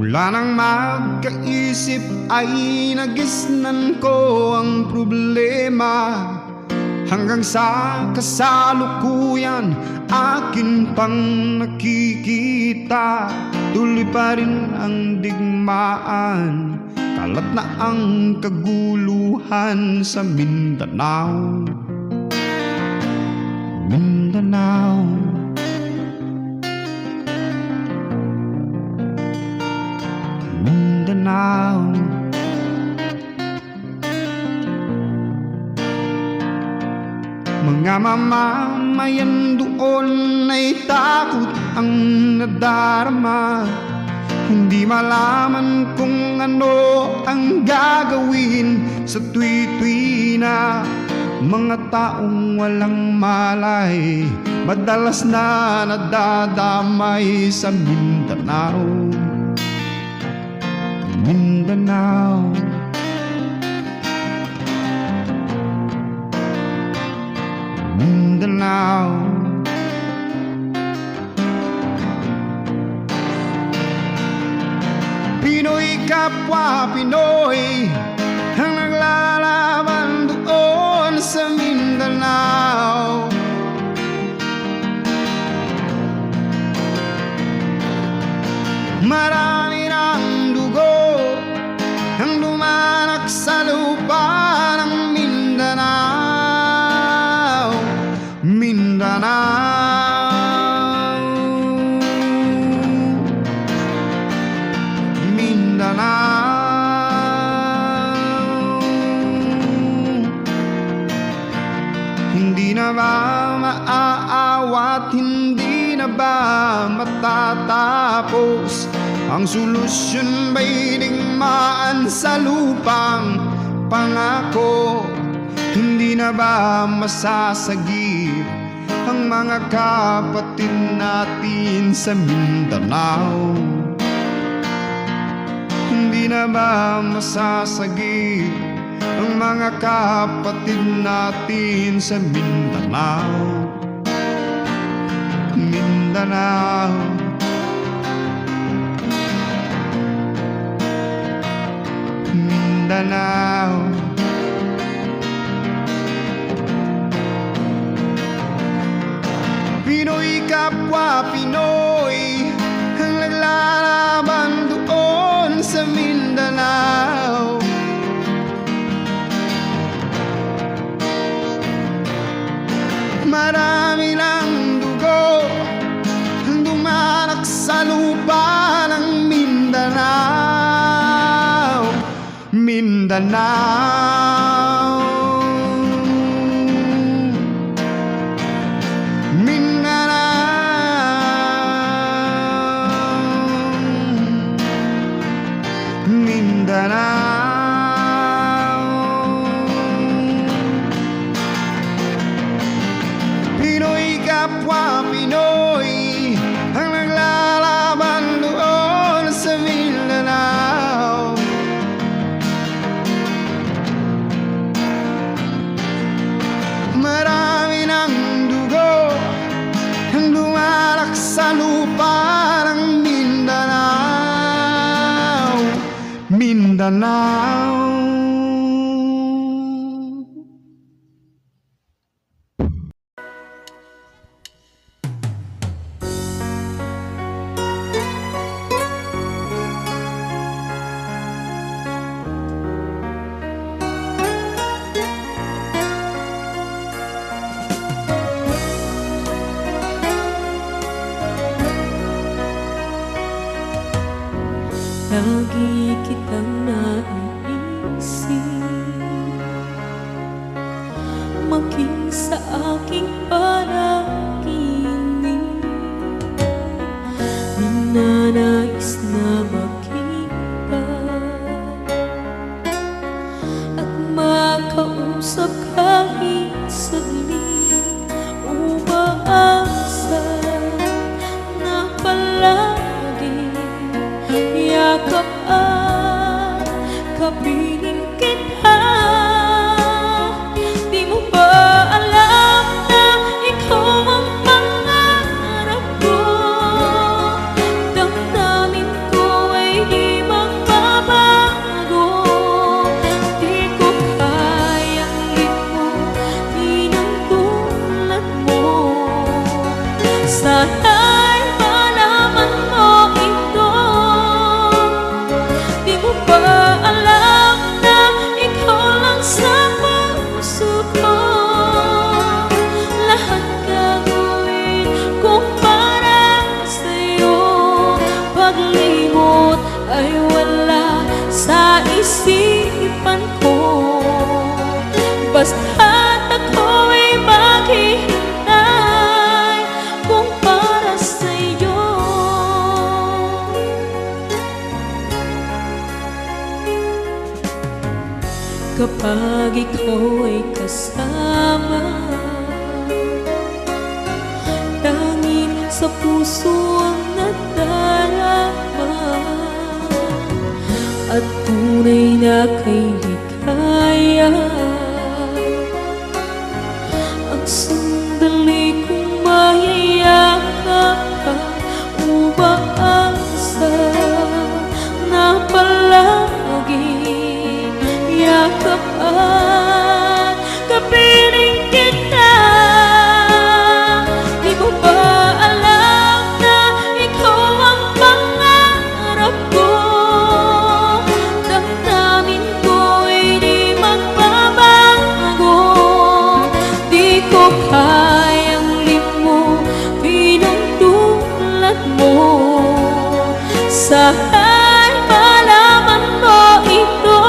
Mula nang magkaisip ay nagisnan ko ang problema, hanggang sa kasalukuyan akin pang nakikita. Tuloy pa rin ang digmaan, kalat na ang kaguluhan sa Mindanao. Mindanao, Mindanao. Mga mamamayan doon ay takot ang nadarama, hindi malaman kung ano ang gagawin sa tuwi-tuwi na. Mga taong walang malay, madalas na nadadamay sa Mindanao. Mindanao, Mindanao. Pinoy kapwa Pinoy ang naglalaban doon sa Mindanao. Marami ng dugo ang lumanak sa lupa ng Mindanao. Mindanao, Mindanao. Hindi na ba maaawat, hindi na ba matatapos? Ang solusyon ba'y digmaan sa lupang pangako? Hindi na ba masasagip ang mga kapatid natin sa Mindanao? Hindi na ba masasagip ang mga kapatid natin sa Mindanao? Mindanao, Mindanao. Pinoy kapwa Pinoy ang naglalaban doon sa Mindanao. Marami lang dugo ang dumanak sa lupa ng Mindanao. Mindanao, Mindanao, Mindanao. Pinoy kapwa Pinoy ang naglalaban doon sa Mindanao. Marami ng dugo ang lumalak sa lupa ng Mindanao. Mindanao. Lagi kitang naiisip, maging sa aking panaginip. Ninanais na makita at makausap kahit saglit. Umaasa na palagi yakap at Sana'y malaman mo ito. Di mo ba alam na ikaw lang sa puso ko? Lahat gagawin kung para sa'yo. Paglimot ay wala sa isipan ko. Basta't ako'y maghihintay kung para sa'yo. Kapag ikaw ay kasama, tanging sa puso ang nadarama, at tunay na kay ligaya. Ang sandali kong mayayakap ka, umaasa na palagi yakap at kapiling kita. Di mo ba alam na ikaw ang pangarap ko? Damdamin ko'y di magbabago. Di ko kayang limutin ang tulad mo. Sana'y malaman mo ito.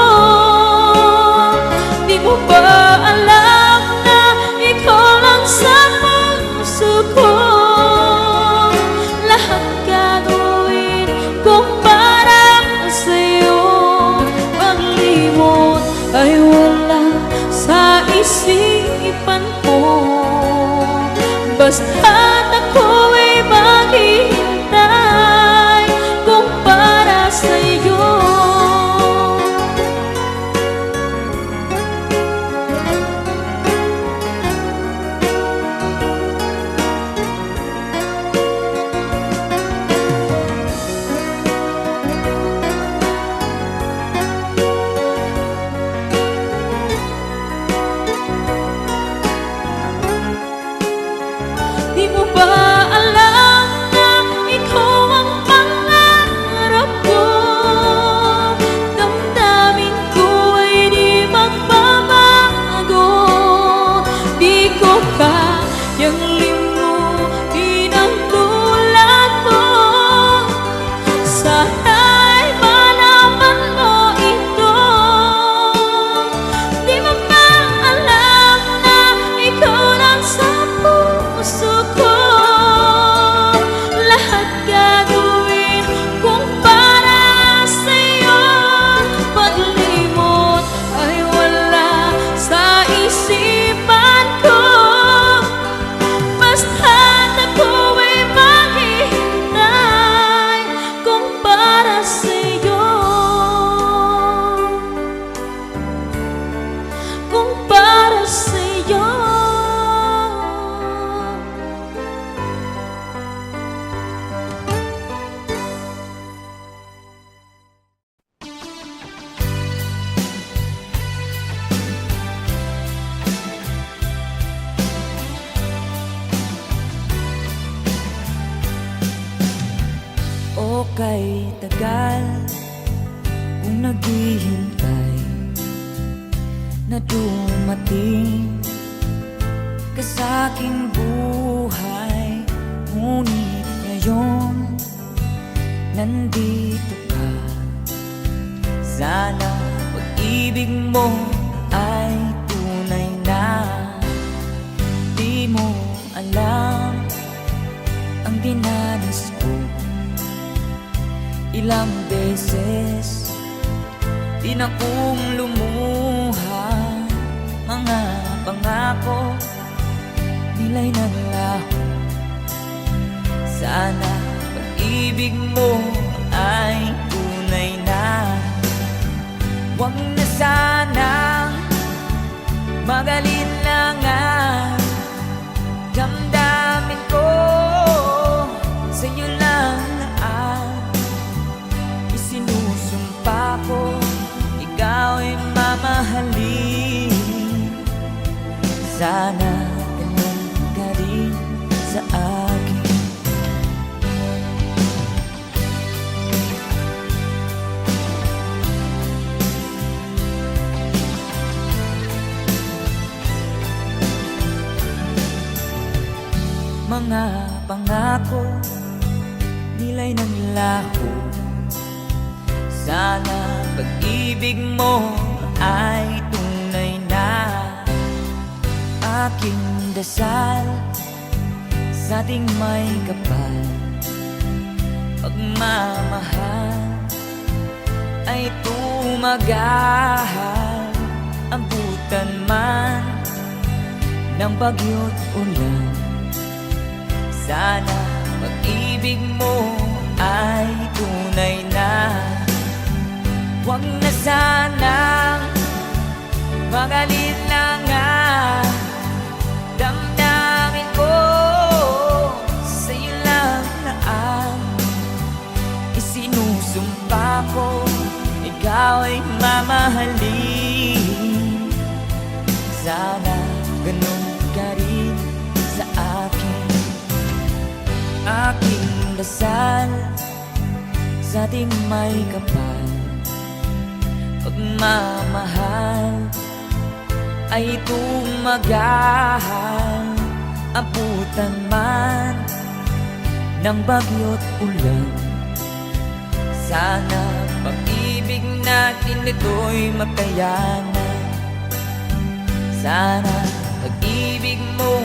Di mo ba alam na ikaw lang sa puso ko? Lahat gagawin kung para sa'yo. Paglimot ay wala sa isipan ko. Basta't ako'y maghihintay kung para sa'yo. Di mo ba alam na ikaw ang pangarap ko? Damdamin ko ay di magbabago. Di ko kayang limutin ang tulad mo. Sana'y malaman mo ito. Di mo ba alam na ikaw lang sa puso ko? Lahat gagawin kung para sa'yo. Paglimot ay wala sa isipan ko. Basta't ako'y maghihintay kung para sa'yo. Kung para sa'yo. O kay tagal kung naghihintay na dumating ka sa'king buhay. Ngunit ngayon nandito ka. Sana pag-ibig mo ay tunay na. Di mo alam ang dinanas ko. Ilang beses din akong lumuha. Mga pangako nila'y naglaho. Sana pag-ibig mo ay tunay na. Huwag na sanang mag-alinlangan. Damdamin ko sa'yo lang naan. Isinusumpa ko ikaw ay mamahalin. Sana ganun ka rin sa akin. mga pangako nila'y naglaho. Sana pag-ibig mo ay tunay na. Aking dasal sa ating may kapal, pagmamahal ay tumagahal. Abutan man ng bagyo't ulan, sana pag-ibig mo ay tunay na. Huwag na sanang mag-alinlangan, damdamin ko sa'yo lang na ang isinusumpa ko. Ikaw ay mamahalin, sana ganun ka rin sa akin. Aking dasal sa ating may kapal, pagmamahal ay tumagahal. Abutan man ng bagyo't ulan, sana pag-ibig natin ito'y makayanan. Sana pag-ibig mo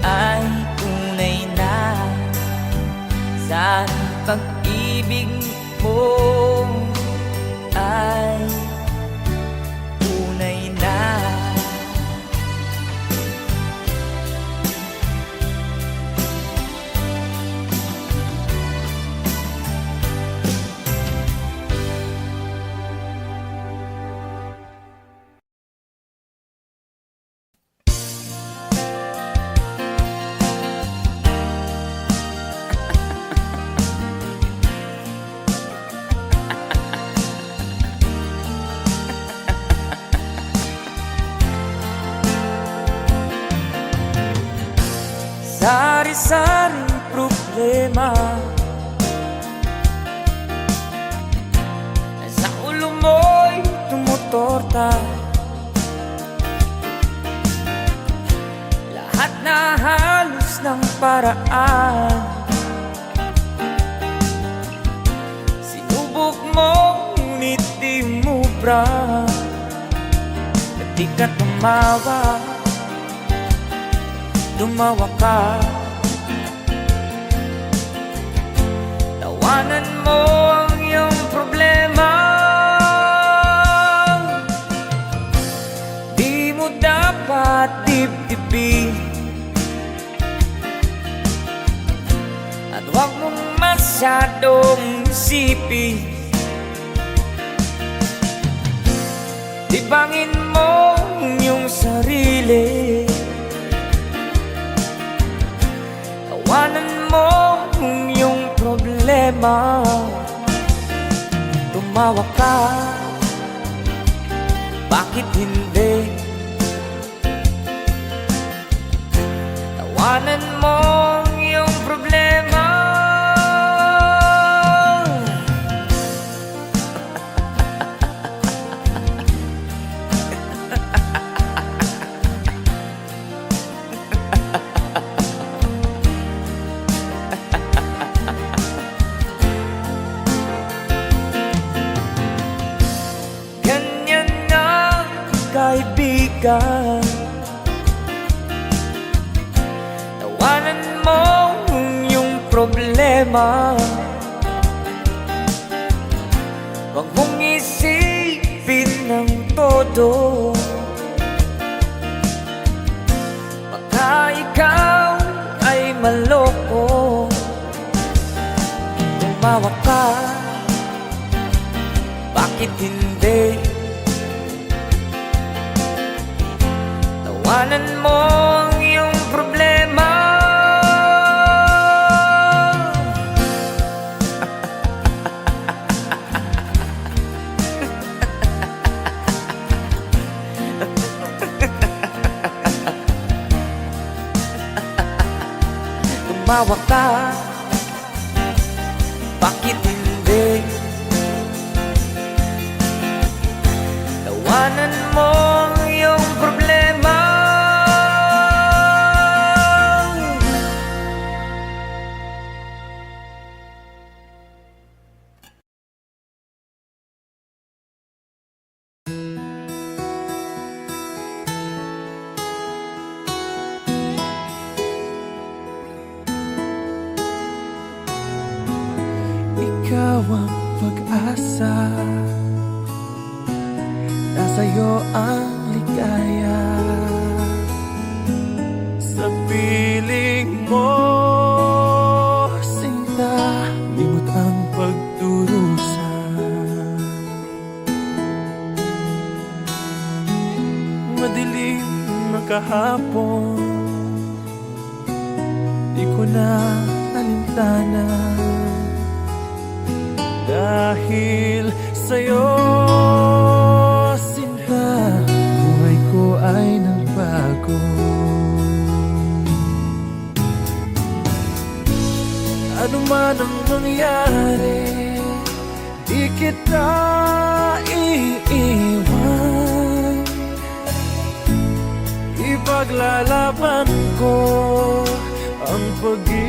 ay tunay na. Sana pag-ibig mo ay tunay na. Sari-saring problema sa ulo mo'y tumutorta. Lahat na halos ng paraan, sinubok mo ngunit di mubra. At di ka tumawa, tumawa ka. Tawanan mo ang iyong problema, di mo dapat dibdibin. At huwag mong masyadong isipin, libangin mo ang iyong sarili. Tawanan mo ang iyong problema, tumawa ka. Bakit hindi? Tawanan mo ang iyong problema. Kaibigan, tawanan mo ang iyong problema. Huwag mong isipin ng todo, baka ikaw ay maloko. Tumawa ka, bakit hindi? Tawanan mo ang iyong problema. Tumawa ka, bakit hindi? Tawanan mo ang iyong problema. ikaw ang pag-asa, nasa'yo ang ligaya. Sa piling mo, sinta, limot ang pagdurusa. Madilim na kahapon, di ko na alintana. Dahil sa'yo, sinta, buhay ko ay nagbago. Ano man ang mangyari, di kita iiwan. Ipaglalaban ko ang pag-ibig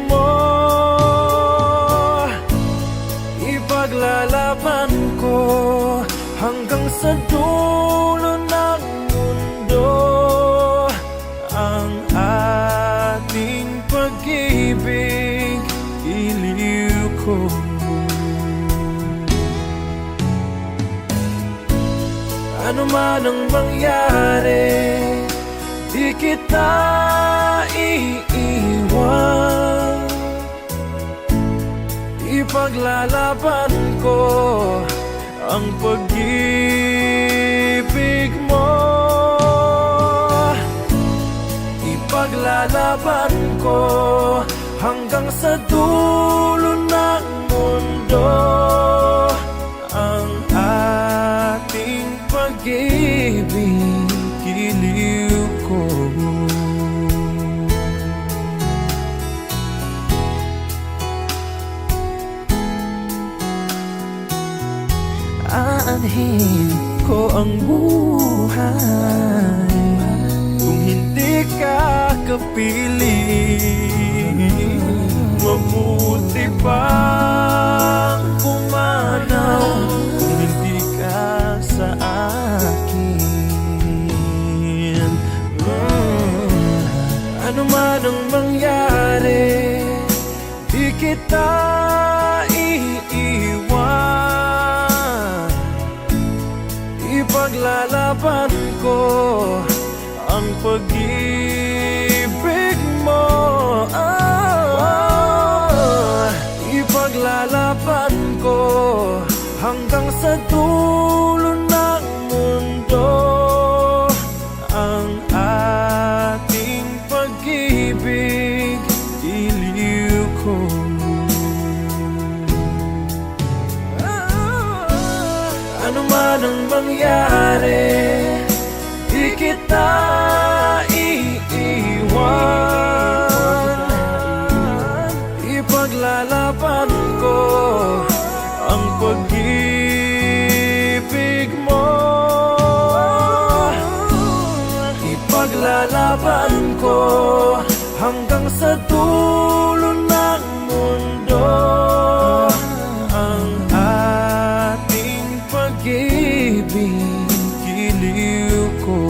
mo. Ipaglalaban ko hanggang sa dulo ng mundo ang ating pag-ibig, iliw ko. Ano man ang mangyari, di kita iiwan. Ipaglalaban ko ang pag-ibig mo. Ipaglalaban ko hanggang sa dulo ng mundo ang ating pag-ibig, iliw ko. Aanhin ko ang buhay kung hindi ka kapiling. Mabuti pang pumanaw kung hindi ka sa akin. Ano man ang mangyari, di kita iiwan. Ipaglalaban ko ang pag-ibig mo. Ipaglalaban ko hanggang sa dulo ng mundo ang ating pag-ibig, iliw ko. Ano man ang mangyari, di kita iiwan. Ipaglalaban ko ang pag-ibig mo. Ipaglalaban ko hanggang sa dulo ng mundo ang ating pag-ibig, iliw ko.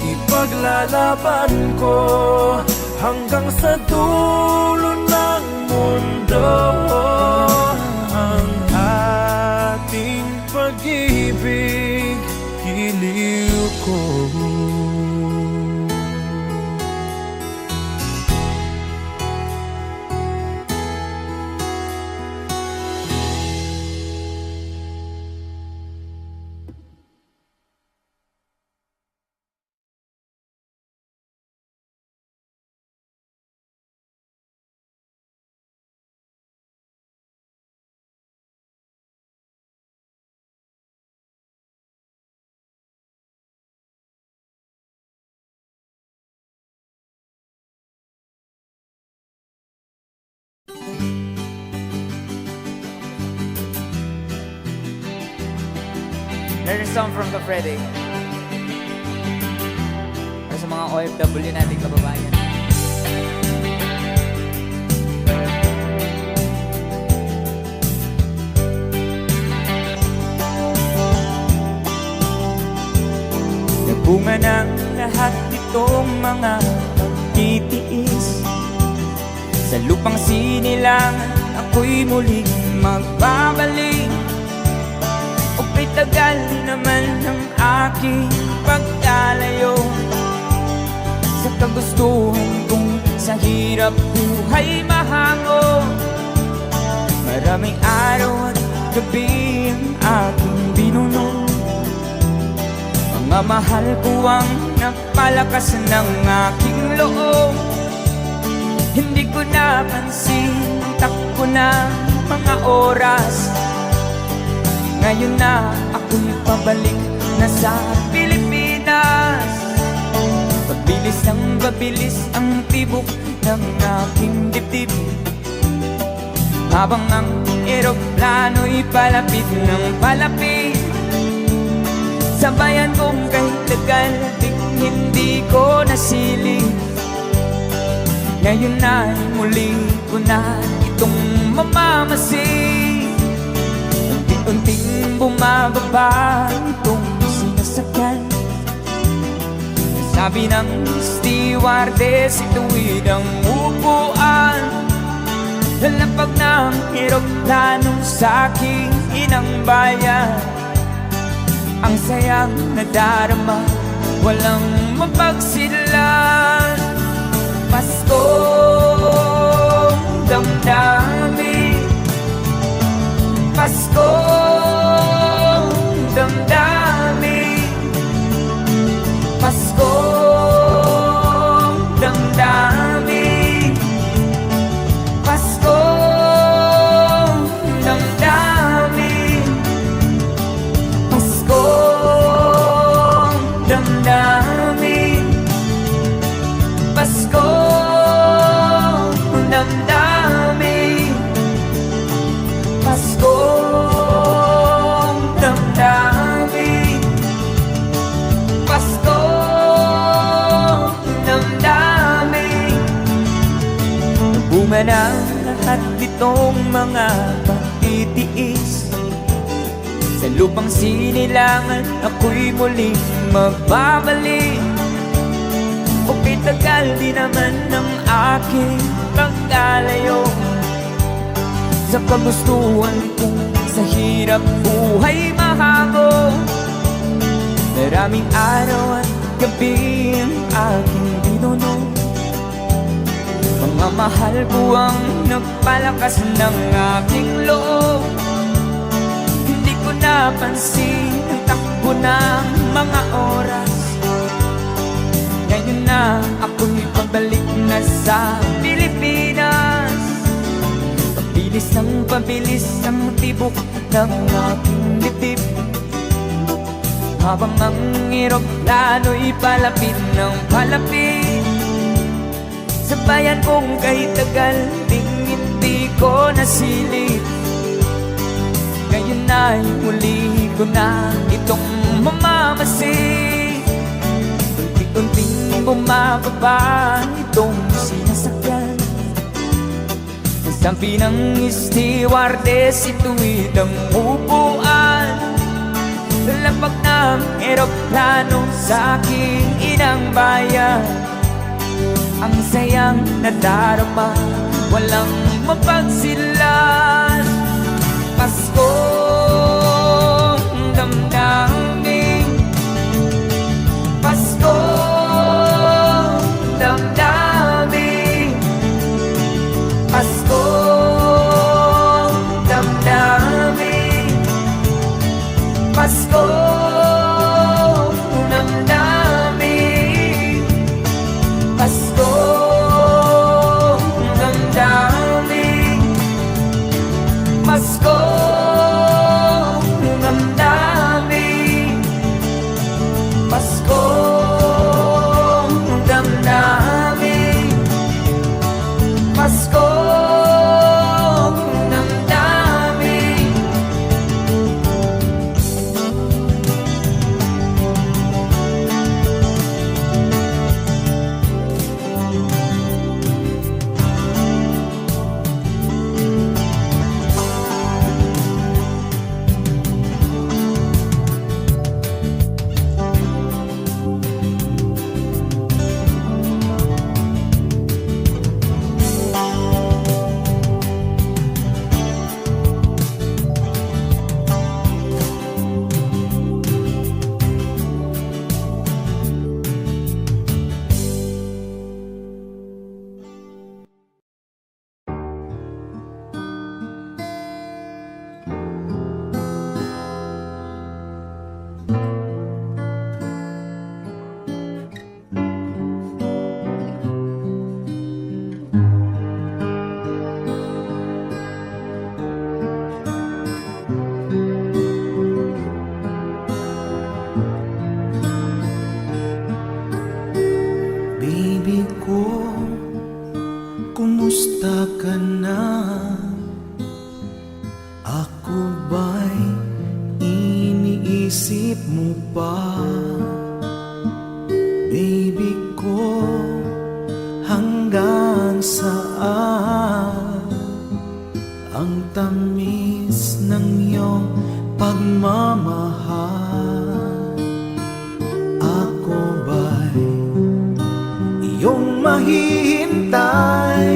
Ipaglalaban ko hanggang sa dulo ng mundo ang ating pag-ibig, iliw ko. There's a song from Kafrede para sa mga OFW nating kababayan. Nagbunga ng lahat itong mga pagtitiis. Sa lupang sinilangan ako'y muling magbabalik. O tagal naman ng aking pagkalayo sa kagustuhan kong sa hirap buhay mahango. Maraming araw at gabi ang aking binuno. Mga mahal ko ang nagpalakas ng aking loob. Hindi ko napansin ang takbo ng mga oras. Ngayon na ako'y pabalik na sa Pilipinas. Pabilis ang babilis ang tibok ng aking dibdib, habang ang eroplano'y palapit ng palapit. Sa bayan kong kahit tagal hindi ko nasilip. Ngayon na muli ko na itong mamamasid. Unti-unting bumababa itong sinasakyan. Sabi ng stewardess, ituwid ang upuan. Lalapag ng eroplano sa aking inang bayan. Ang sayang nadarama, walang mapagsidlan. Paskong damdamin, Paskong damdamin, Paskong damdamin, Paskong damdamin, Paskong damdamin, Paskong damdamin, Paskong damdamin, Paskong damdamin. Bunga ng lahat itong mga pagtitiis. Sa lupang sinilangan ako'y muling magbabalik. O tagal di naman ng aking pagkalayo sa kagustuhan kong sa hirap buhay mahango. Maraming araw at gabi ang aking binuno. Mga mahal ko ang nagpalakas ng aking loob. Hindi ko napansin ang takbo ng mga oras. Ngayon na ako'y pabalik na sa Pilipinas. Pabilis ang tibok ng aking dibdib, habang ang eroplano'y palapit ng palapit. Sa bayan kong kahit tagal hindi ko nasilip. Ngayon na'y muli ko na itong mamamasid. Unti-unting bumababa itong sinasakyan. Sabi ng stewardess, ituwid ang upuan. Lalapag ng eroplano sa aking inang bayan. Ang sayang nadarama, walang mapagsilan. Paskong damdamin, Paskong damdamin, Paskong damdamin, Paskong damdamin, Paskong damdamin, Paskong Baby ko, hanggang saan ang tamis ng iyong pagmamahal? Ako ba'y iyong mahihintay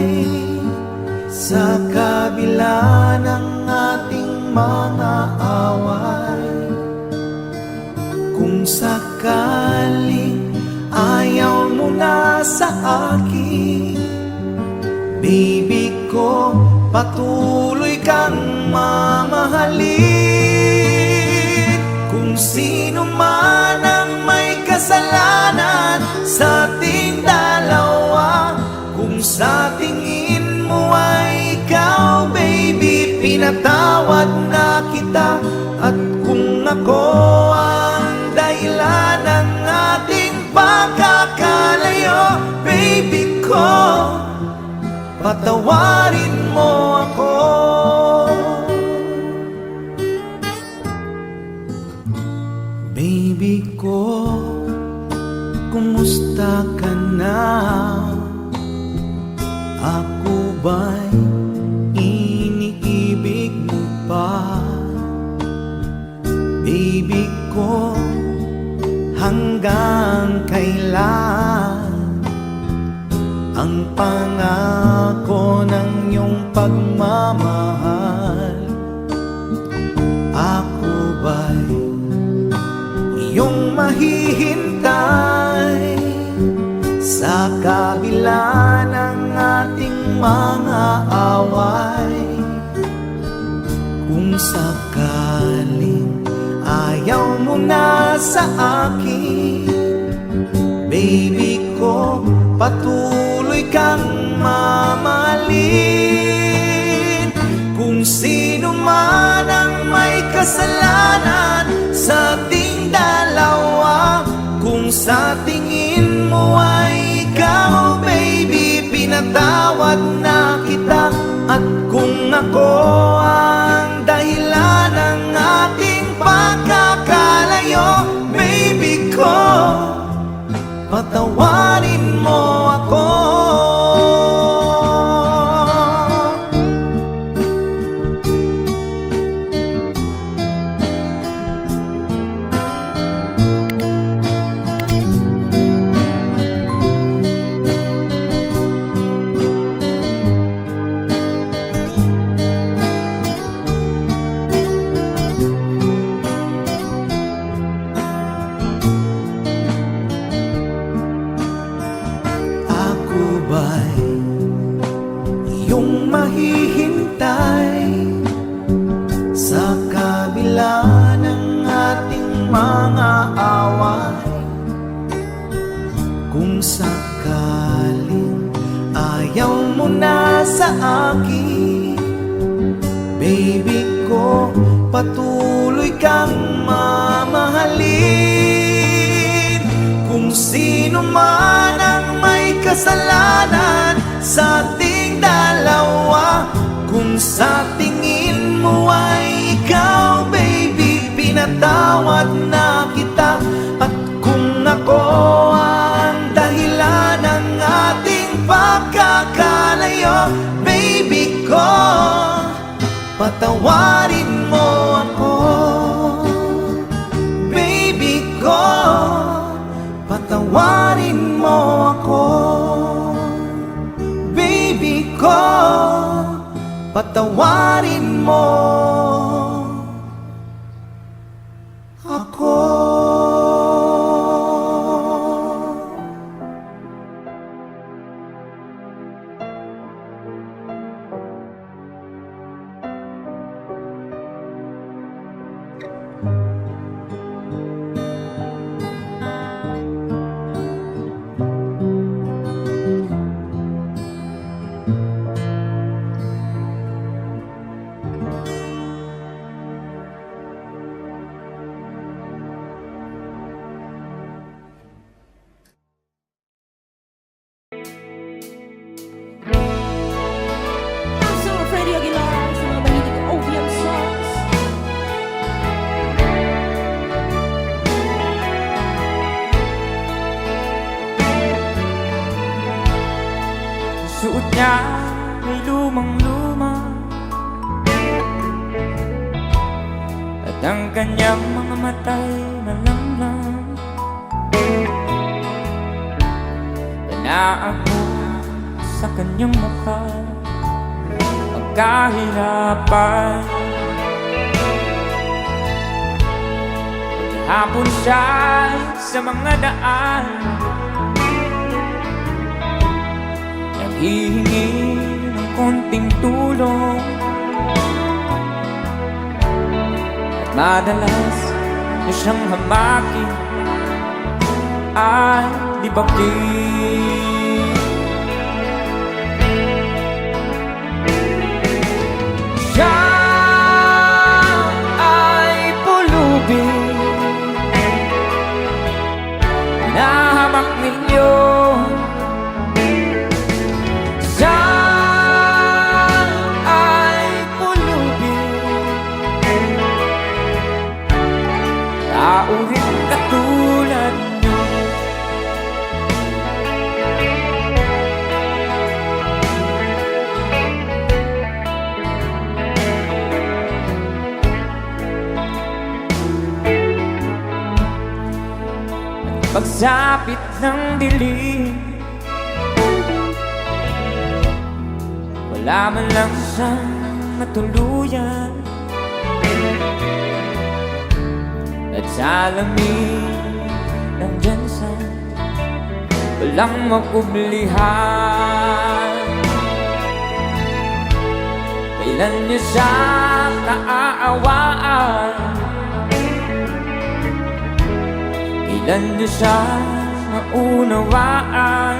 sa kabila ng ating mga away? Kung sakaling ayaw mo na sa akin, baby ko, patuloy kang mamahalin. Kung sino man ang may kasalanan sa ating dalawa, kung sa tingin mo ay ikaw, baby, pinatawad na kita. At kung ako ang dahilan ng ating pagkakalayo, baby ko, patawarin mo ako. Baby ko, kumusta ka na? Ako ba'y iniibig mo pa? Baby ko, hanggang kailan ang pangako ng iyong pagmamahal? Ako ba'y iyong mahihintay sa kabila ng ating mga away? Kung sakaling ayaw mo na sa akin, baby ko, patuloy kang mamahalin. Kung sino man ang may kasalanan sa ating dalawa, kung sa tingin mo ay ikaw, baby, pinatawad na kita. At kung ako ang dahilan ng ating pagkakalayo, baby ko, patawarin mo ako. Iyong mahihintay sa kabila ng ating mga away. Kung sakaling ayaw mo na sa akin, baby ko, patuloy kang mamahalin. Kung sino man ang may kasalanan sa ating dalawa, kung sa tingin mo ay ikaw, baby, pinatawad na kita. At kung ako ang dahilan ng ating pagkakalayo, baby ko, patawarin mo ako. Baby ko, patawarin mo ako. Baby ko, patawarin mo ako. suot niya ay lumang-luma, at ang kanyang mga mata'y malamlam. Tanaan mo sa kanyang mukha ang kahirapan. Hapon siya sa mga daan, naghihingi ng konting tulong, at madalas na siyang hamakin ay libakin. Siya ay pulubin, nahamak ninyo. Siya ay pulubin, tao rin katulad nyo. Pagsapit ng dilim, wala man lang siyang matuluyan, at sa lamig nandyan siya, walang makublihan. Kailan niyo siya naaawaan, kailan niyo siya maunawaan,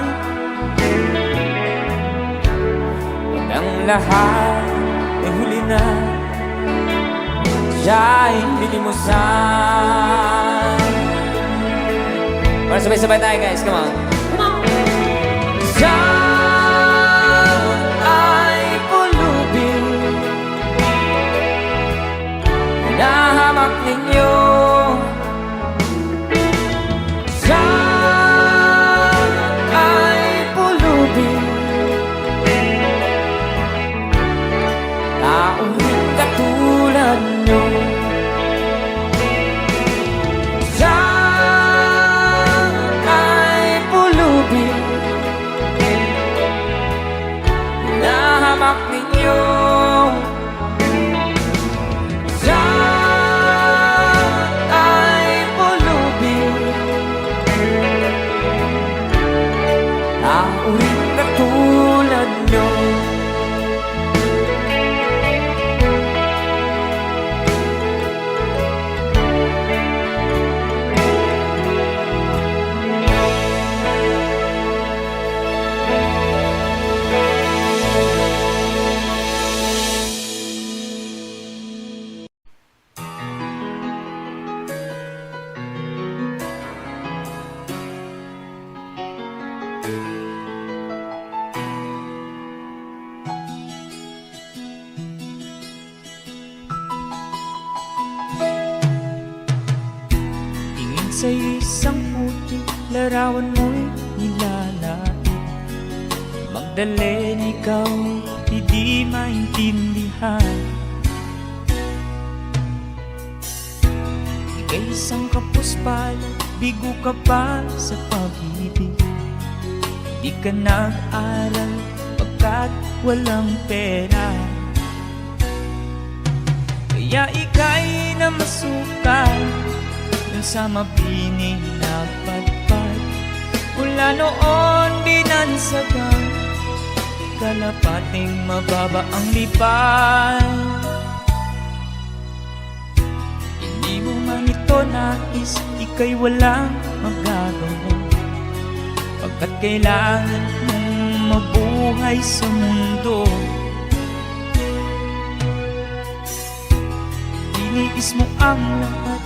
pag ang lahat ay huli na, siya'y nilimusan. Para sabay-sabay tayo guys, come on. Siya ay pulubin, nahamak ninyo. Siya ay pulubin, tao rin katulad nyo. Siya ay pulubin, nahamak ninyo. Siya ay pulubin, tao rin katulad nyo. Tingin sa isang puti, larawan mo'y nilalain. Magdalena ikaw, hindi maintindihan. Ika'y isang kapuspala, bigo ka pa sa pag-ibig. Di ka nag-aral pagkat walang pera, kaya ika'y namasukan dun sa mabining na padpad. Mula noon binansagan, kalapating mababa ang lipad. Hindi mo man ito nais, ika'y walang magagawa, pagkat kailangan mong mabuhay sa mundo. Iniis mo ang lahat,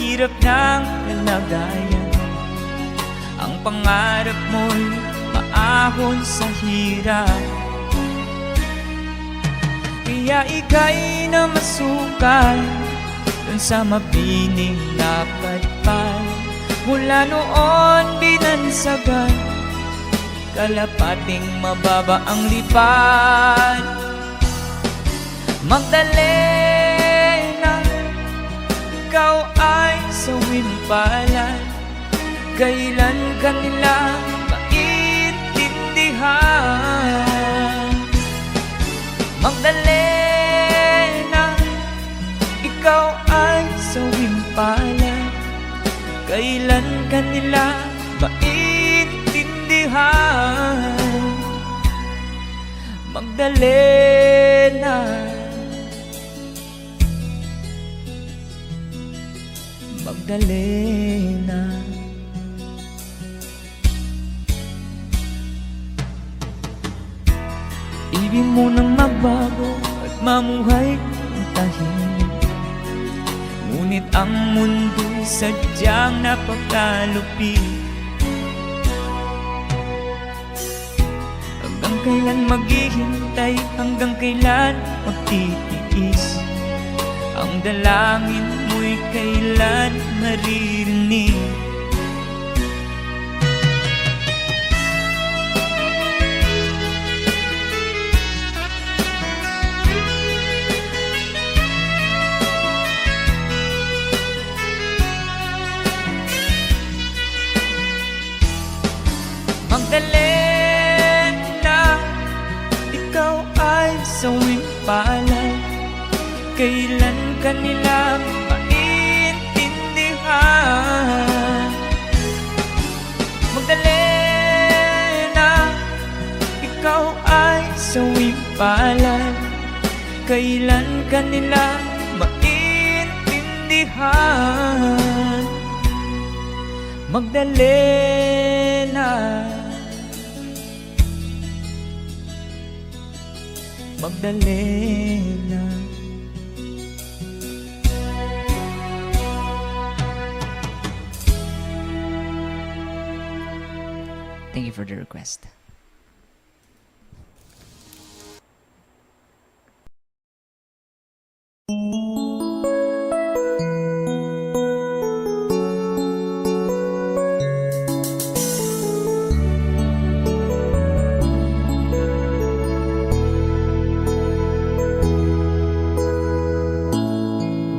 hirap ng kalagayan. Ang pangarap mo'y maahon sa hirap, kaya ika'y namasukan dun sa mabining na padpad. Mula noon binansagan, kalapating mababa ang lipad. Magdalena, ikaw ay sawimpalan, kailan ka nila maintindihan? Magdalena, ikaw ay sawimpalan, kailan ka nila maintindihan? Magdalena, Magdalena. Ibig mo nang magbago at mamuhay ng tahimik, ngunit ang mundo'y sadyang napakalupit. Hanggang kailan maghihintay, hanggang kailan magtitiis? Ang dalangin mo'y kailan maririnig? Magdalena, ikaw ay sawimpalan, kailan ka nila maintindihan? Magdalena, ikaw ay sawimpalan, kailan ka nila maintindihan? Magdalena, Magdalena. Thank you for the request.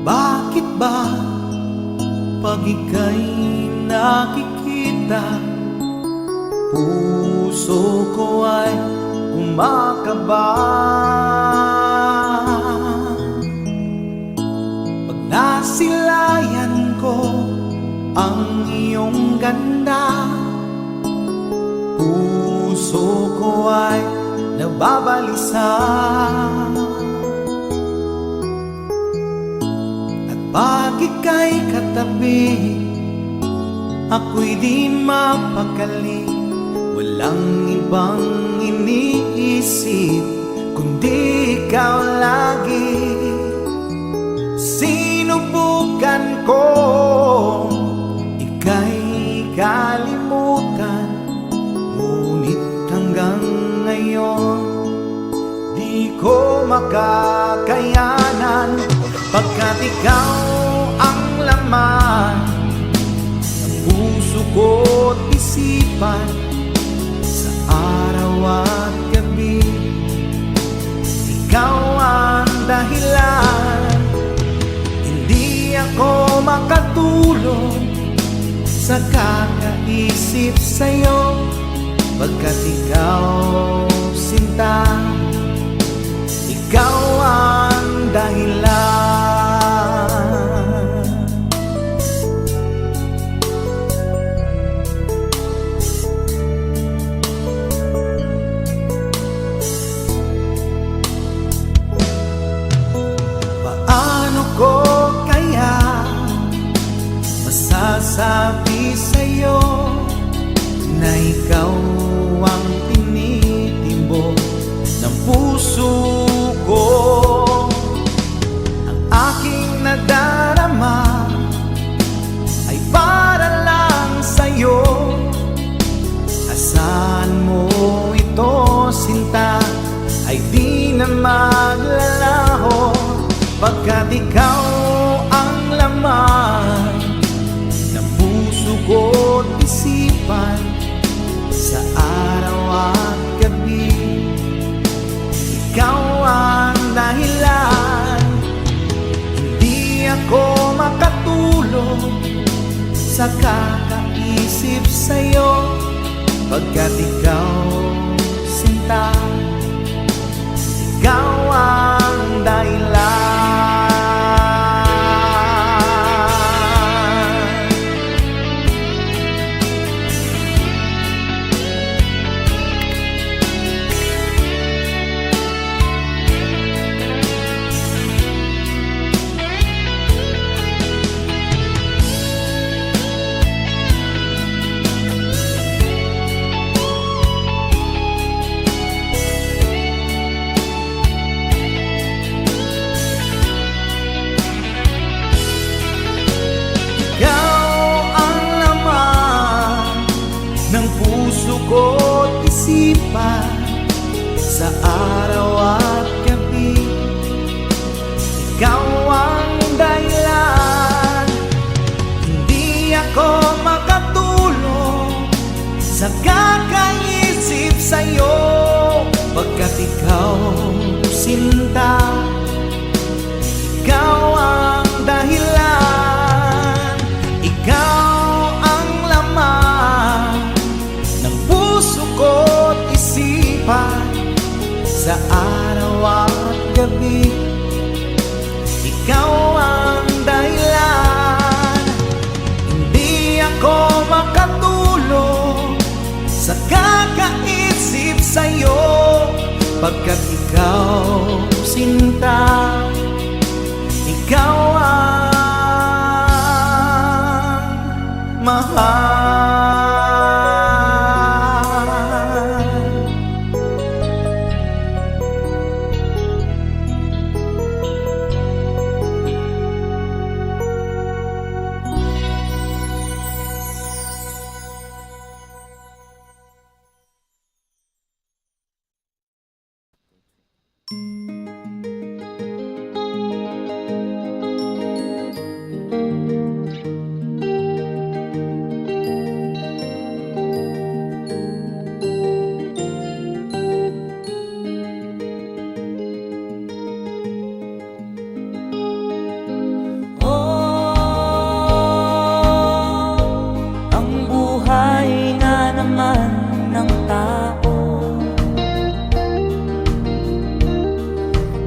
Bakit ba pag ika'y nakikita, puso ko ay kumakaba? Pag nasilayan ko ang iyong ganda, puso ko ay nababalisa. Pag ika'y katabi, ako'y di mapakali, walang ibang iniisip kundi ikaw lagi. Sinubukan ko ika'y kalimutan, ngunit hanggang ngayon di ko makakayanan. Pagkat ikaw ang laman ng puso ko't isipan, sa araw at gabi ikaw ang dahilan. Hindi ako makatulog sa kakaisip sa'yo, pagkat ikaw, sinta, ikaw ang dahilan. Paano ko kaya masasabi sa'yo na ikaw ang tinitimbok ng puso ko? sa kakaisip sa'yo, pagkat ikaw, sinta, ikaw ang dahilan. Ko't isipan sa araw at gabi, ikaw ang dahilan. Hindi ako makatulog sa kakaisip sa'yo, pagkat ikaw, sinta, ikaw ang dahilan. Ikaw ang laman ng puso ko't isipan sa araw at gabi, ikaw ang dahilan. Hindi ako makatulog sa kakaisip sa'yo, pagkat ikaw, sinta, ikaw ang mahal.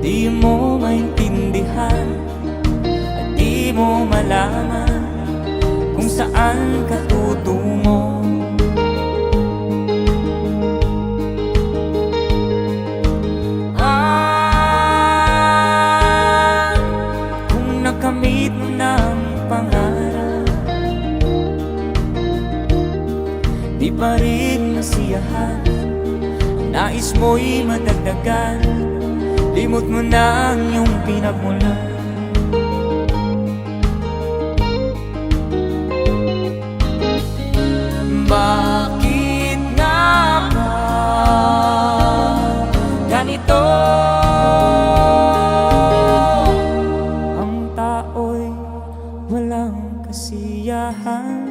Di mo maintindihan at di mo malaman kung saan ka tutungo. Kung nakamit mo ng pangarap, di pa rin masiyahan, ang nais mo'y madagdagan. Limot mo na ang iyong pinagmulan. Bakit nga ba ganito? Ang tao'y walang kasiyahan.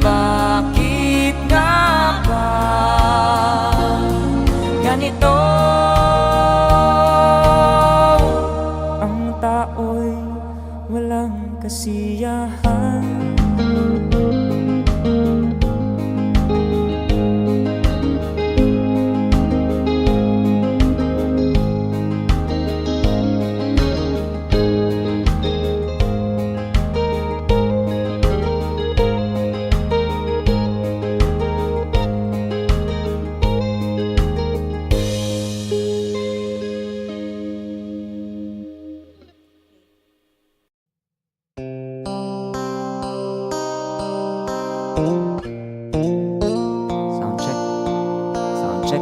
Bakit nga ba ganito? Ang tao'y walang kasiyahan. Sound check. Sound check.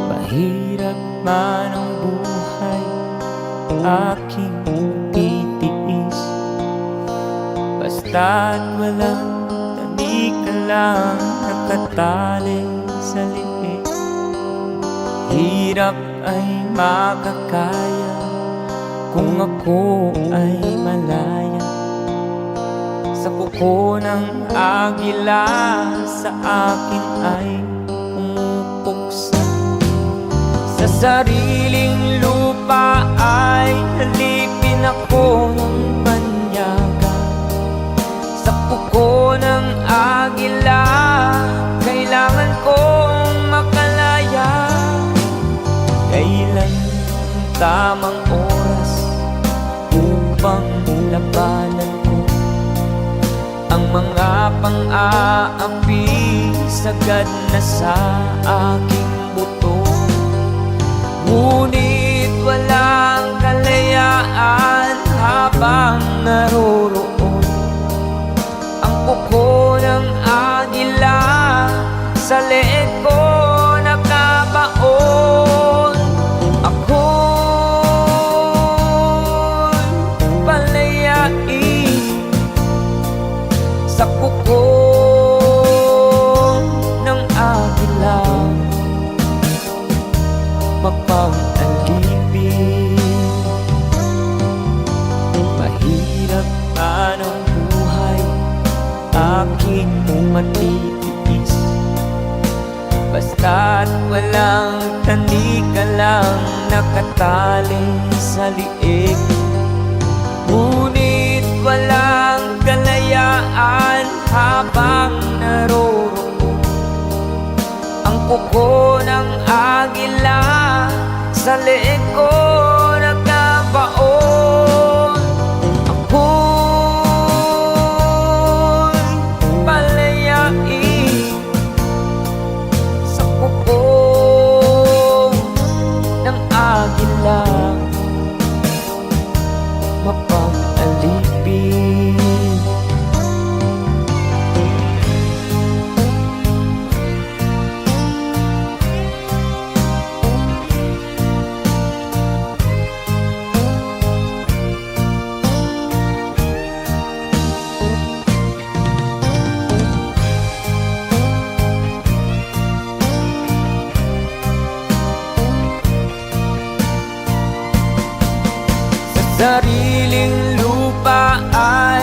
Mahirap man ang buhay, aking titiis. Basta't walang tanik ka lang nakatali sa liig. Hirap ay makakaya kung ako ay malaya sa kuko ng agila, sa akin ay pumupuksa. Sa sariling lupa ay halipin ako ng banyaga. Sa kuko ng agila, kailangan kong makalaya. Kailan ang tamang oras upang labanan ko ang mga pang-aapi sagad na sa aking buto? Ngunit walang kalayaan habang naroroon ang kuko ng agila sa leeg ko nakabaon. Ako'y palayain sa kuko ng agila, mapang-alipin. Mahirap man ang buhay, aking matitiis. Basta't walang tanik ka lang nakatali sa liig. Ngunit walang kalayaan habang naroroon ang kuko ng agila sa leeg ko nakabaon. Ako'y palayain sa kuko ng agila, mapang-alipin. Sariling lupa ay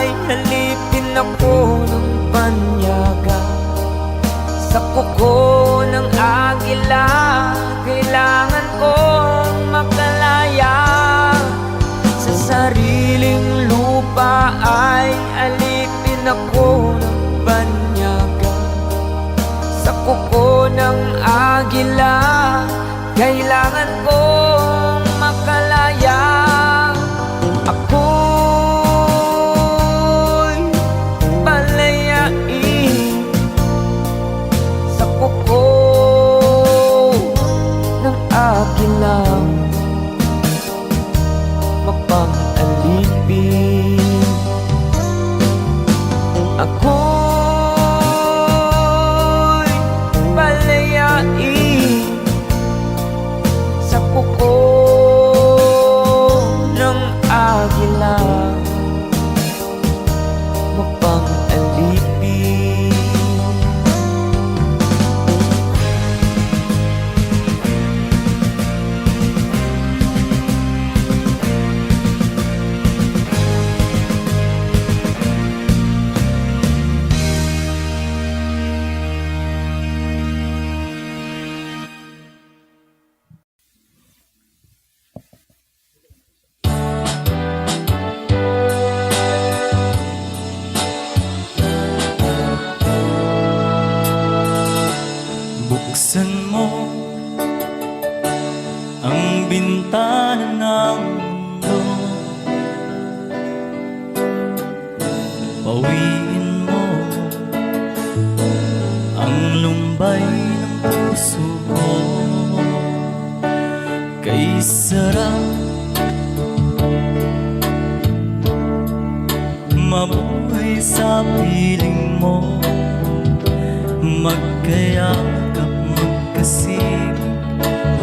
Hawiin mo ang lumbay ng puso ko. Kay sarap mabuhay sa piling mo, magkayakap, magkasip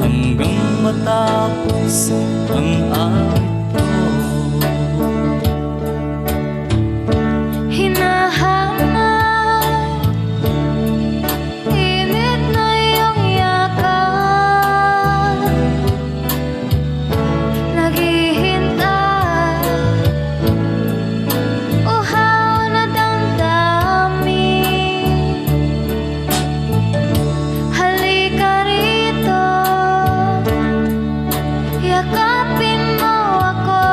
hanggang matapos ang awit ko. Hinahanap, init na iyong yakap, naghihintay, uhaw na damdamin. Halika rito, yakapin mo ako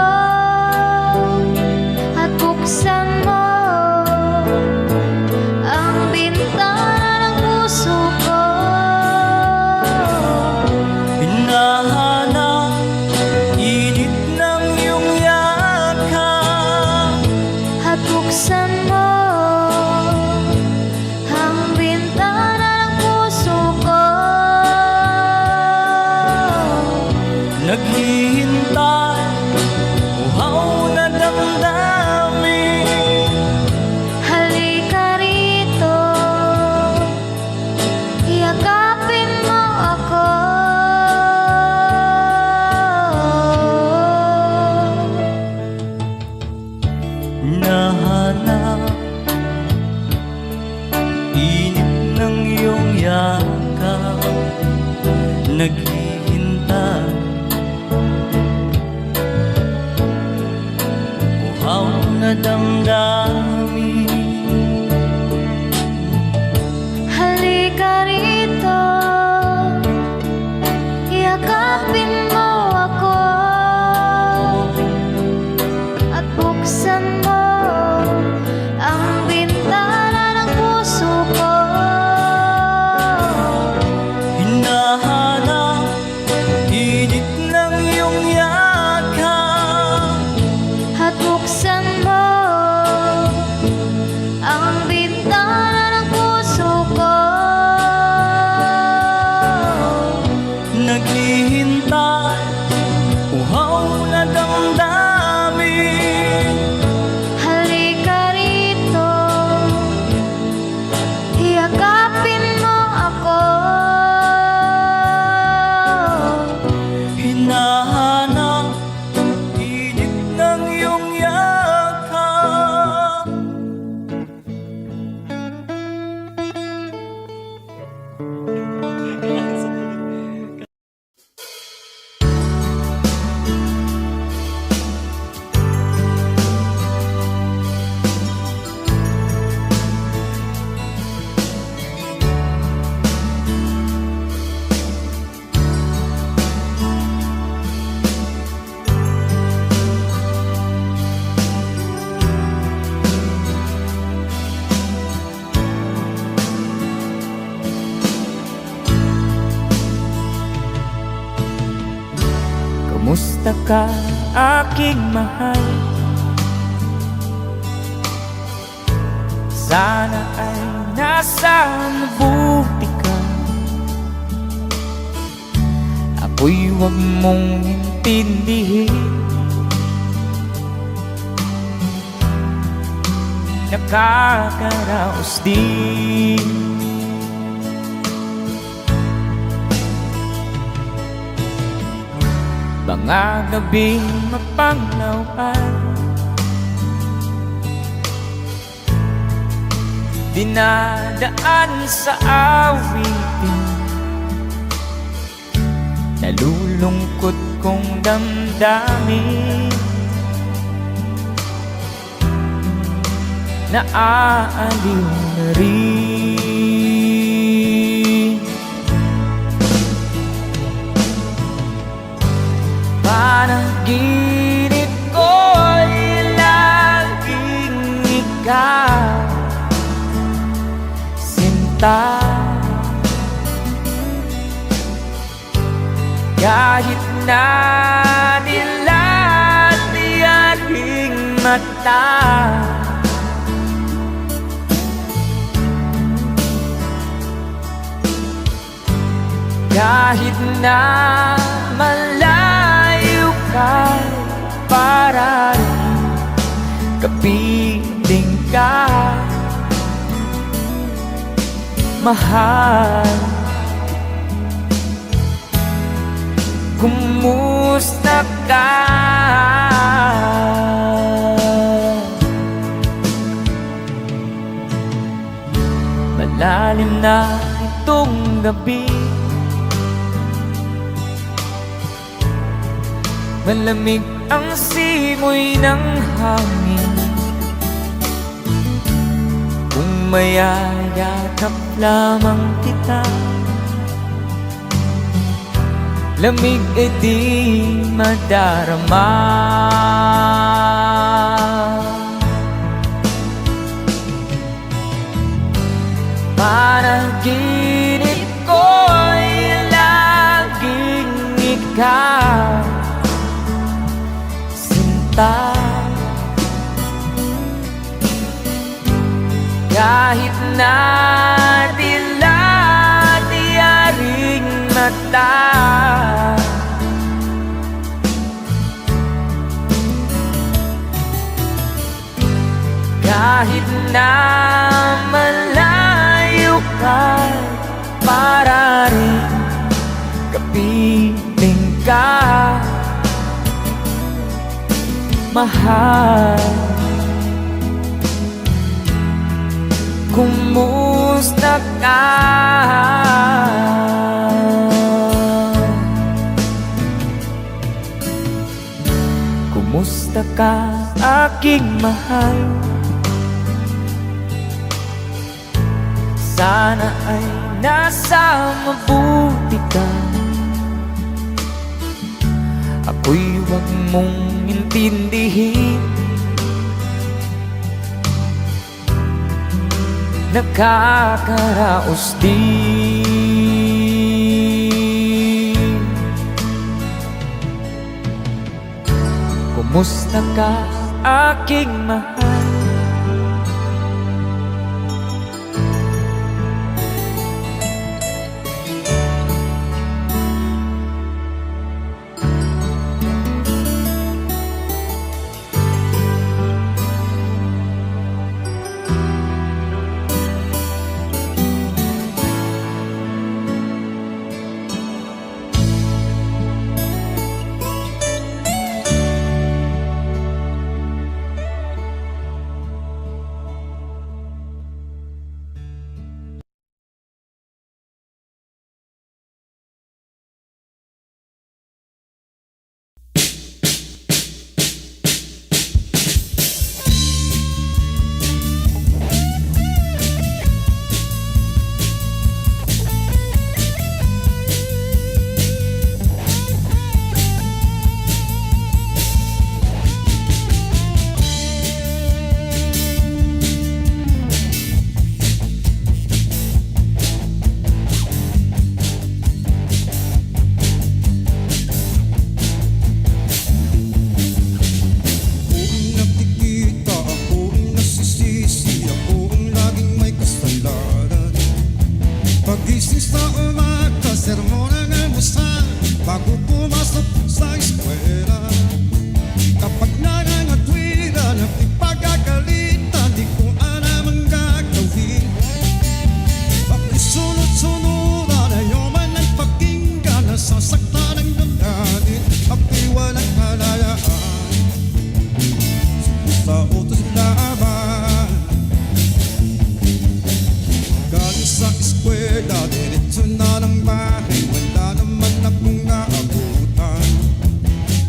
at buksan mo ang bintana ng puso ko. Hinahanap, init ng iyong yakap, At buksan mo ang bintana ng puso ko. naghihintay, uhaw na damdamin. Halika rito, yakapin mo ako. Nahanap, init ng iyong yakap, naghihintay, uhaw na damdamin. Halika rito, yakapin mo ako at buksan mo ang bintana ng puso ko. Hinahanap, init ng iyong yakap, At buksan mo ang bintana ng puso ko. naghihintay, uhaw na damdamin. Halika rito, yakapin mo ako. Hinahanap, init ng iyong yakap. Kamusta ka, aking mahal? Sana ay nasa mabuti ka. Ako'y huwag mong intindihin, nakakaraos din. Mga gabing mapanglawan, dinadaan sa awitin, nalulungkot kong damdamin, naaaliw na rin. Panaginip ko'y laging ikaw, sinta. Kahit na dilat-diyating mata, Kahit na malayo ka, para rin kapiling ka, mahal. Kumusta ka? Malalim na itong gabi, malamig ang simoy ng hangin. Kung mayayakap lamang kita, lamig ay di madarama. Panaginip ko'y laging ikaw, sinta. Kahit na dila-diyaring mata, kahit na malayo ka, para rin kapiling ka, mahal. Kumusta ka? Kumusta ka, aking mahal? Sana ay nasa mabuti ka. Ako'y huwag mong intindihin, nakakaraos din. Kumusta ka, aking mahal? Pagising sa umaga, sermon ang almusal bago pumasok sa eskwela. Kapag nangangatwira ng ipagagalitan, di ko alam ang gagawin. Bakit sunod-sunuran, ayaw man ang pakinggan, nasasaktan ang damdamin, ako'y walang halayaan. Sa utos laban, galing sa eskwela, diretso na ng bahay, wala naman akong naabutan.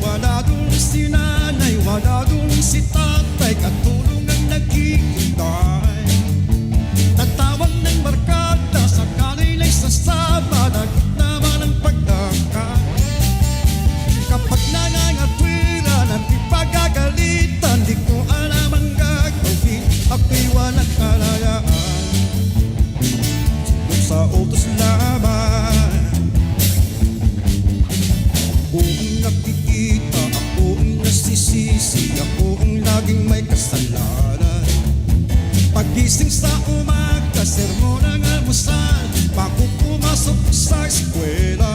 Wala dun si nanay, wala dun si tatay, katulong ang naghihintay. Tatawag ng barkada, sa kanila'y sasama, nagot naman ang pagdaka. Kapag nangangatwira ng ipagagalitan, di ko alam ang gagawin, ako'y walang kalayaan. Sa utos laban, ako ang nakikita, ako ang nasisisi, ako ang laging may kasalanan. Pagising sa umaga, sermon ang almusal bago pumasok sa eskwela.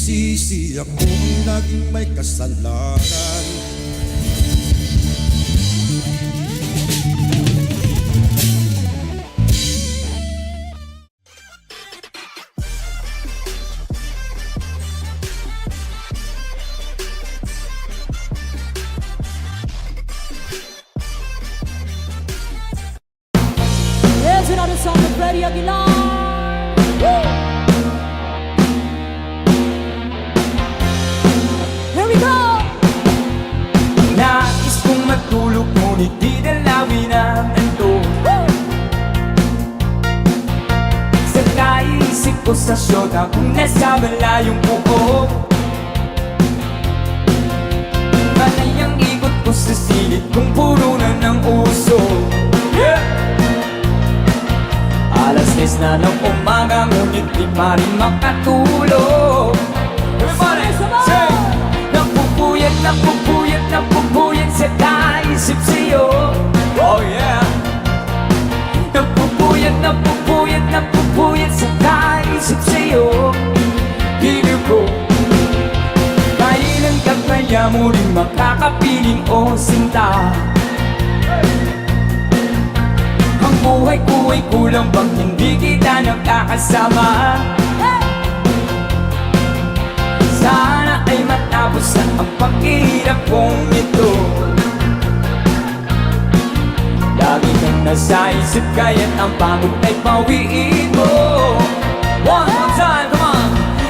nagsisisi, ako ang laging may kasalanan. Here's another song of Freddie Aguilar. Woo! Here we go! Nais kong matulog ngunit di dalawin ang anto. Sa kaisip ko sa syota kung nasa malayong buko. Panay ang ikot ko sa silid kung puro na ng uso. Alas 10 na ng umaga ngunit di pa rin makatulog. Everybody say! Napupuyat, napupuyat, napupuyat sa kaisip sa'yo. Oh yeah! Napupuyat, napupuyat, napupuyat sa kaisip sa'yo. Piling ko, kailan ka kaya muling makakapiling o sinta? Ang buhay ko ay kulang bang hindi kita nakakasama? Sana ay matapos na ang paghihirap kong ito. Lagi kang nasa isip kaya't ang pagod ay pawiin mo. One more time, come on!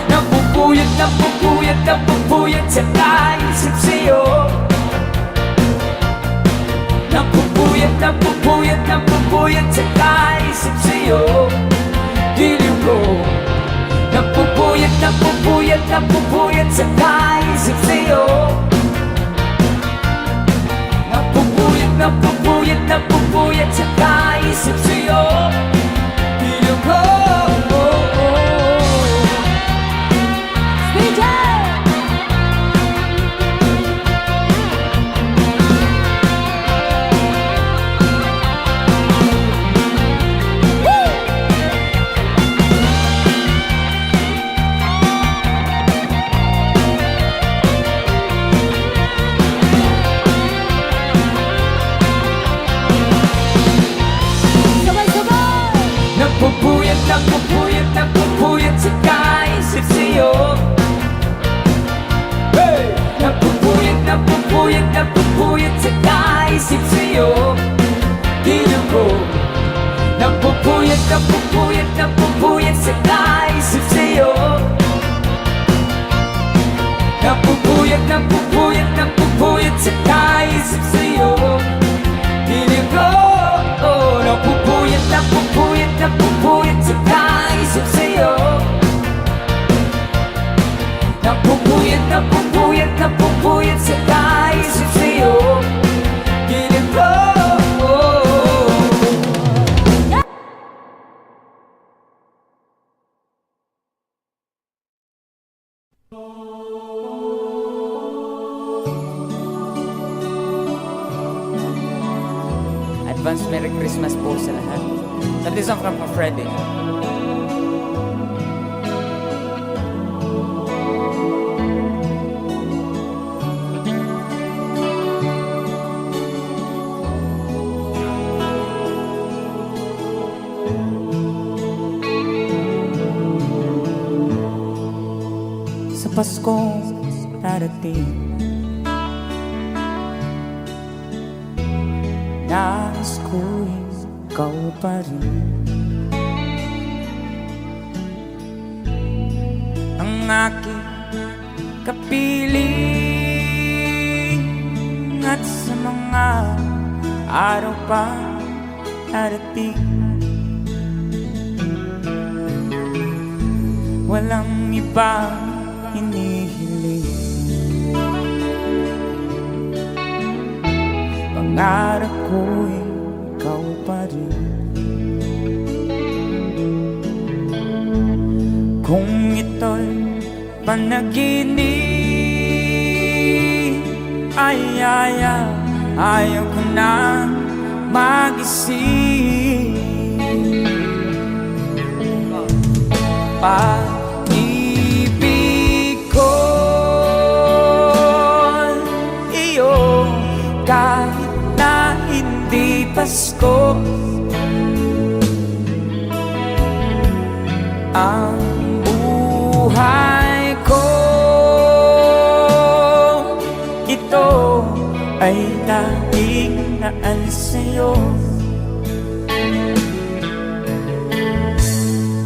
Napupuyat, napupuyat, napupuyat sa kaisip sa'yo. Napupuyat, napupuyat, napupuyat sa kaisip sa'yo. Diliw ko. Napupuyat, napupuyat, napupuyat sa kaisip sa'yo. Napupuyat, napupuyat, napupuyat sa kaisip sa'yo. Diliw ko. Speed Jam! Sabay-sabay! Napupuyat, napupuyat, napupuyat sa kaisip sa'yo. Hey! Napupuyat, napupuyat, napupuyat sa kaisip sa'yo. Diliw ko. Napupuyat, napupuyat, napupuyat sa kaisip sa'yo. Napupuyat, napupuyat, napupuyat sa kaisip sa'yo. Diliw ko. Napupuyat, napupuyat, napupuyat sa kaisip sa'yo. Napupuyat, napupuyat, napupuyat sa kaisip sa'yo. Diliw ko. Advance Merry Christmas po sa lahat. That is from Freddy. Sa Paskong darating, nais ko'y ikaw pa rin ang aking kapiling. At sa mga araw pa darating, walang ibang hinihiling. Pangarap ko'y ikaw pa rin. Kung ito'y panaginip, ayaw ko na mag-isip. Pag-ibig Pasko. Ang buhay ko, ito ay laging naan sa'yo.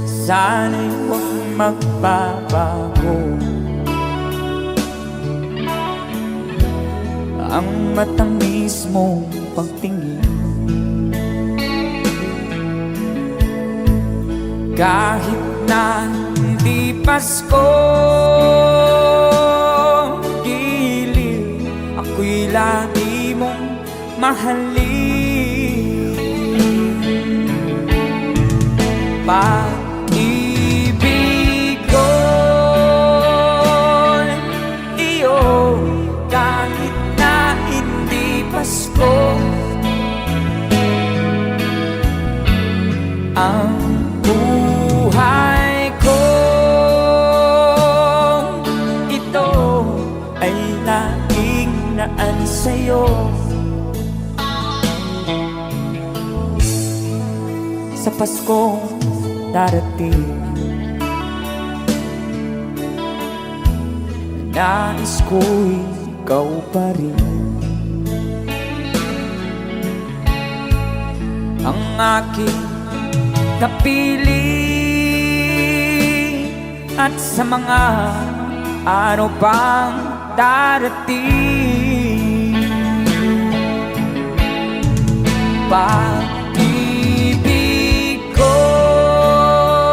Sana'y huwag magbabago ang matamis mong pagtingin. Kahit na hindi Pasko, giliw, ako'y lagi mong mahalin. Pag-ibig ko'y iyo, kahit na hindi Pasko. Ang buhay ko, ito ay laging naan sa'yo. Sa Pasko darating, nais ko'y ikaw pa rin. Ang aking napili, at sa mga araw pang darating, pag-ibig ko'y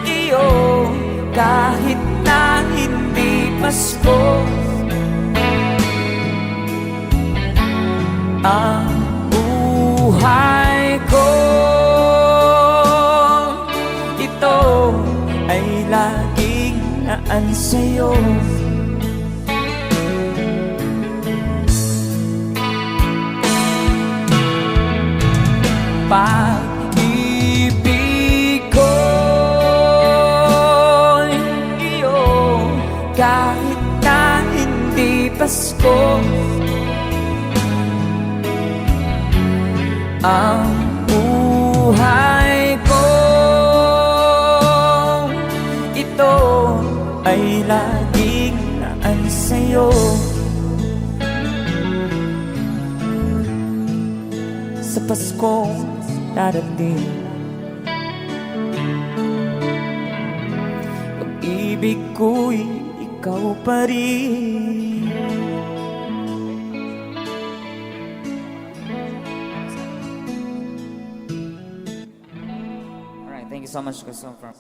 iyo, kahit na hindi Pasko. Ang buhay ko, ito ay laging naan sa'yo. Pag-ibig ko'y iyo, kahit na hindi Pasko. Ang buhay ko, ito ay laging naan sa'yo. Sa Pasko darating, pag-ibig ko'y ikaw pa rin. Alright, thank you so much, Christopher.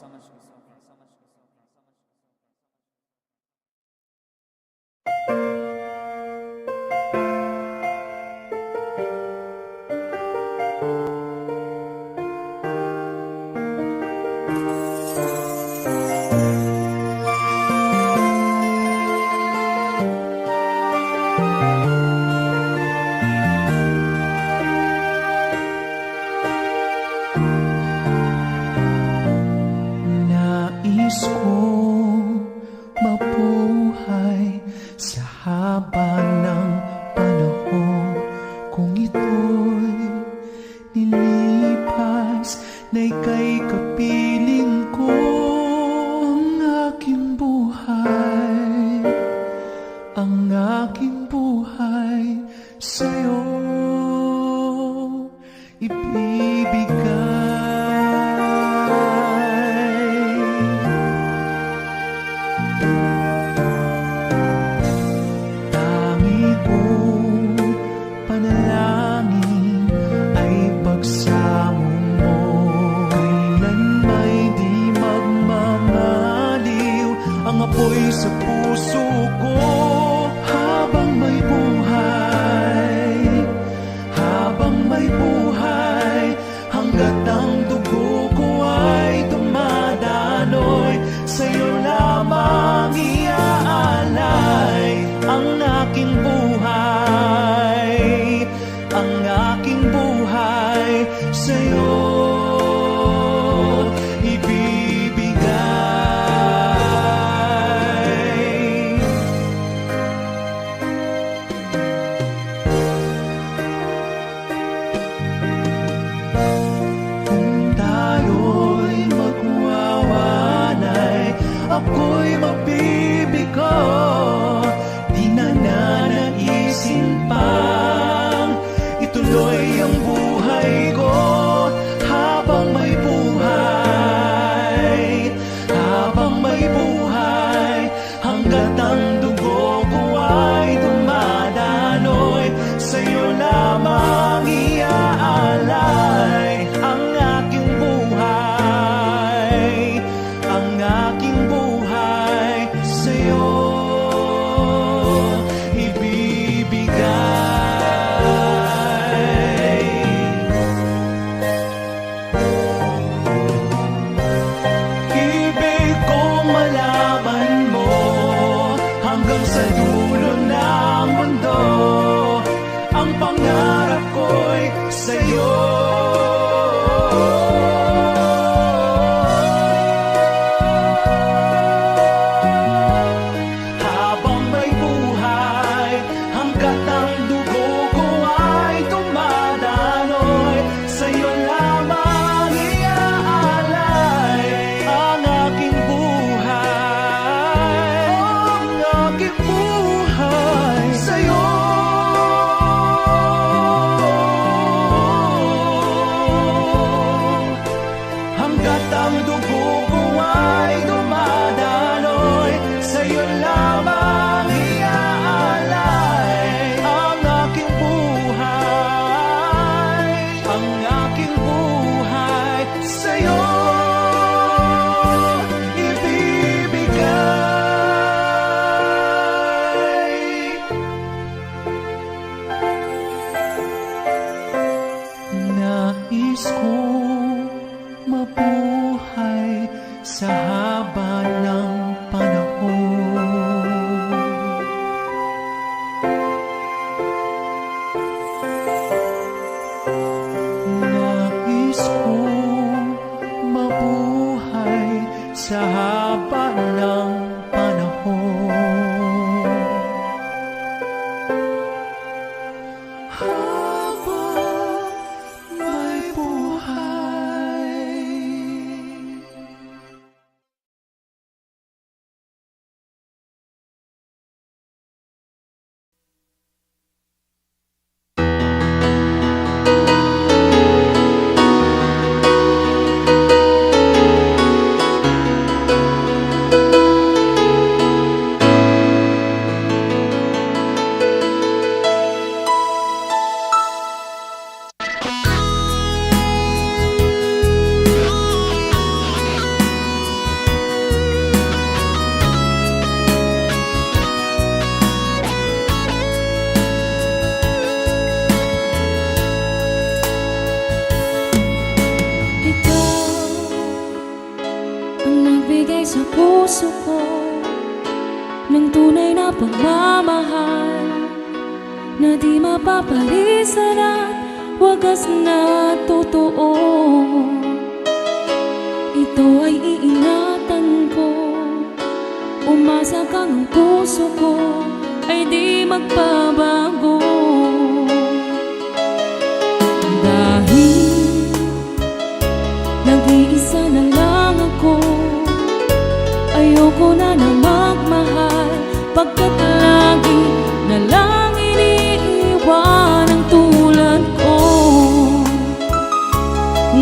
Nais kong mabuhay sa haba ng panahon. Kung ito'y nilipas na ika'y kapiling ko. Ang aking buhay, ang aking buhay sa'yo ibibigay. Panalangin ay pagsamo mo, kailan may di mag ako'y magbibigo, di na nanaisin pang ituloy ang buhay ko habang may buhay, habang may buhay, hanggat ang dugo ko ay dumadaloy, sa'yo lamang iaalay ang aking buhay, ang aking buhay sa'yo ibibigay. Ibig kong malaman mo hanggang sa dulo ng mundo, ang pangarap ko'y sa'yo. Habang may buhay, hanggat ang dugo ko ay dumadaloy, sa'yo lamang iaalay ang aking buhay, ang aking buhay sa'yo. Hanggat ang dugo ko ay dumadaloy, sa'yo lamang iaalay ang aking buhay, ang aking buhay sa'yo ibibigay. Nais kong mabuhay sa haba ng panahon. Nais kong mabuhay sa haba ng panahon. Habang may buhay. Sa puso ko ng tunay na pagmamahal na di mapapalisan at wagas na totoo. Ito ay iingatan ko, umasa kang ang puso ko ay di magbabago. Dahil nag-iisa na lang ako, ayoko na magmahal, pagkat lagi na lang iniiwan ang tulad ko.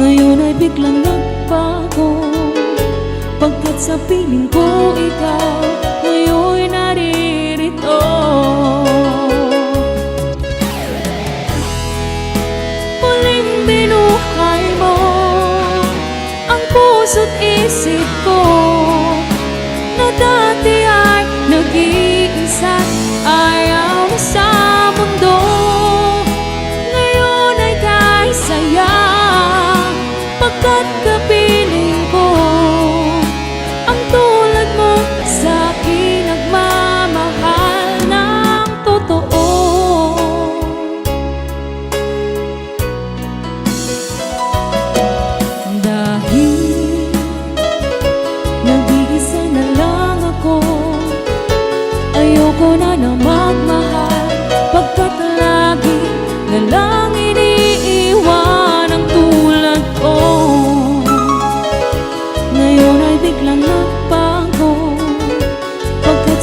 Ngayon ay biglang nagbago, pagkat sa piling ko ikaw ngayon naririto. Muling binuhay mo ang puso't isip ko, na dati ay nag-iisa't ayaw na sa mundo. Ngayon ay kahit saya, pagkat kapiling ko ang tulad mo sa akin nagmamahal ng totoo. Dahil nag-iisa na lang ako, ayoko na magmahal,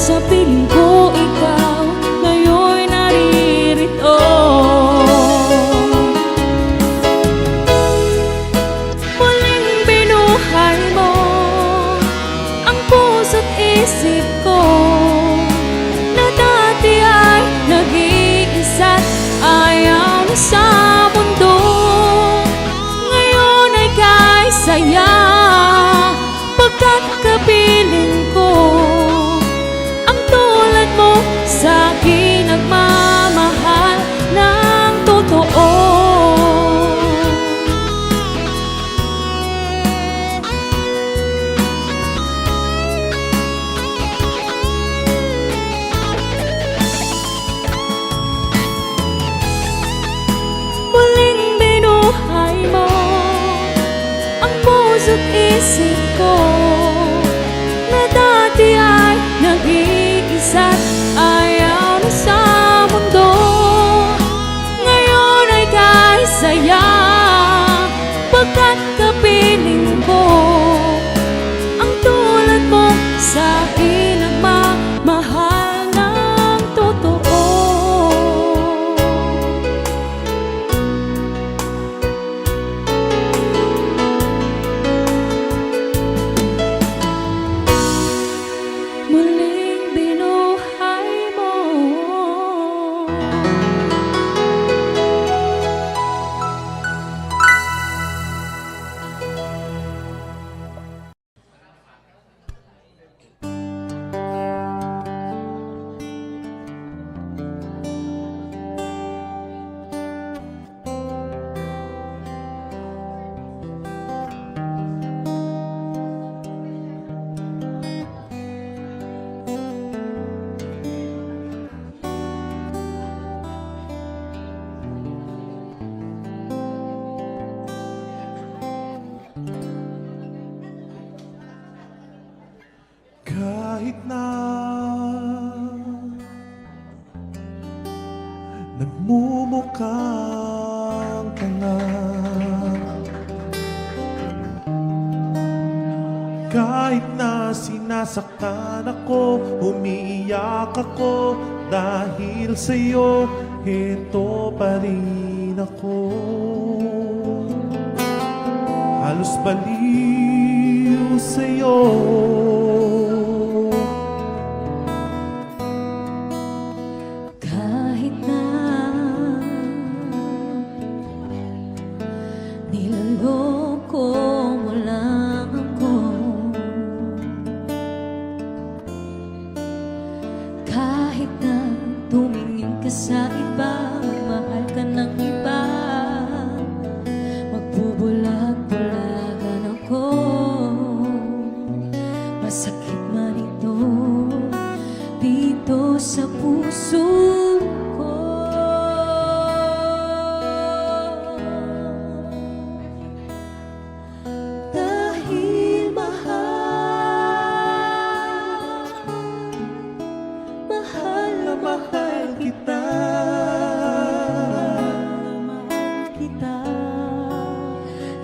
sa piling ko ikaw ngayon'y naririto. Muling binuhay mo ang puso't isip ko na dati ay nag-iisa't ayaw na sa mundo. Ngayon ay kay saya pagkat kapiling ko ang tulad mo sa akin nagmamahal ng totoo. Muling binuhay mo ang puso't isip ko na dati ay nag-iisa't ayaw na sa mundo. Ngayon ay kay saya pagkat kapiling ko ang tulad mo sa akin nagmamahal ng totoo. Muling binuhay mo Kahit na nagmumukhang tanga, kahit na sinasaktan ako, umiiyak ako dahil sa'yo, ito pa rin ako. Halos baliw sa'yo. kahit na niloloko mo lang ako, kahit na tumingin ka sa iba, magmahal ka ng iba, magbubulag-bulagan ako, masakit man ito dito sa puso ko. Dahil mahal na mahal kita,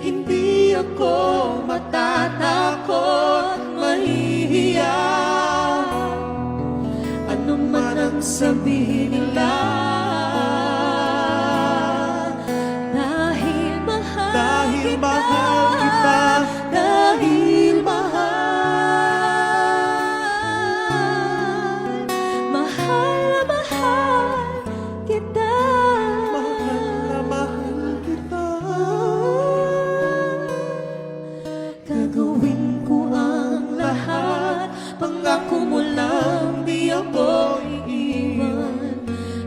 hindi ako matatakot, mahihiya ano man ang sabihin nila. Dahil mahal kita, dahil mahal kita, gagawin ko ang lahat, pangako mo lang di ako iiwan.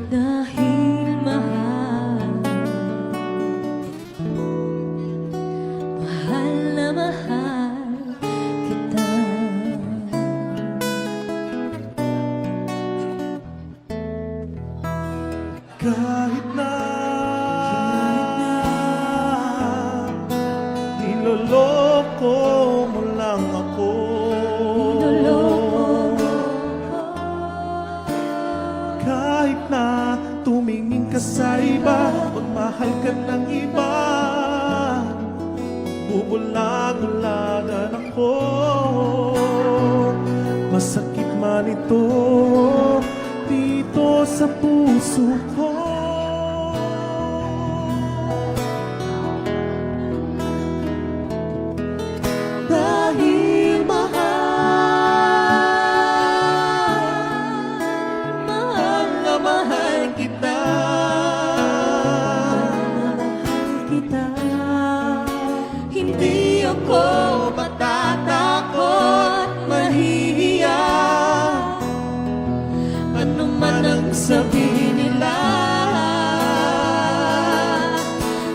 Dahil mahal na mahal kita. Kahit na niloloko mo lang ako, kahit na tumingin ka sa iba, magmahal ka ng iba, bubulag-bulagan ako, masakit man nito dito sa puso ko. Dahil mahal na mahal kita. Hindi ako matatakot, mahihiya. Ano man ang sabihin nila,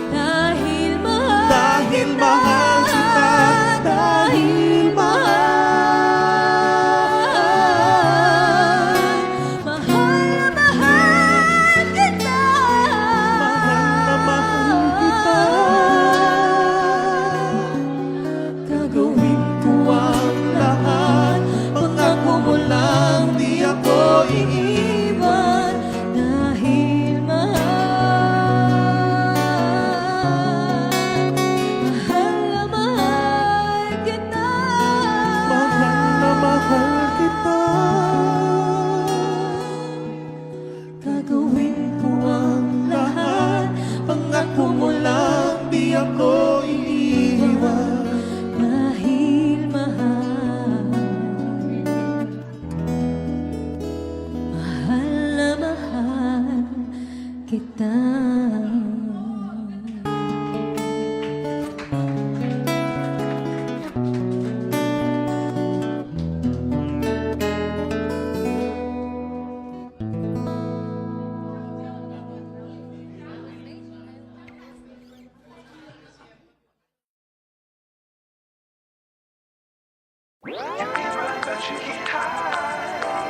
dahil mahal kita, dahil mahal na mahal kita. Mahal na mahal kita. Gagawin ko ang lahat, pangako mo lang di ako iiwan. Dahil mahal kita. Mahal na mahal kita. Gagawin ko ang lahat, pangako mo lang di ako iiwan. Dahil mahal na mahal kita. You can run, but you can't hide.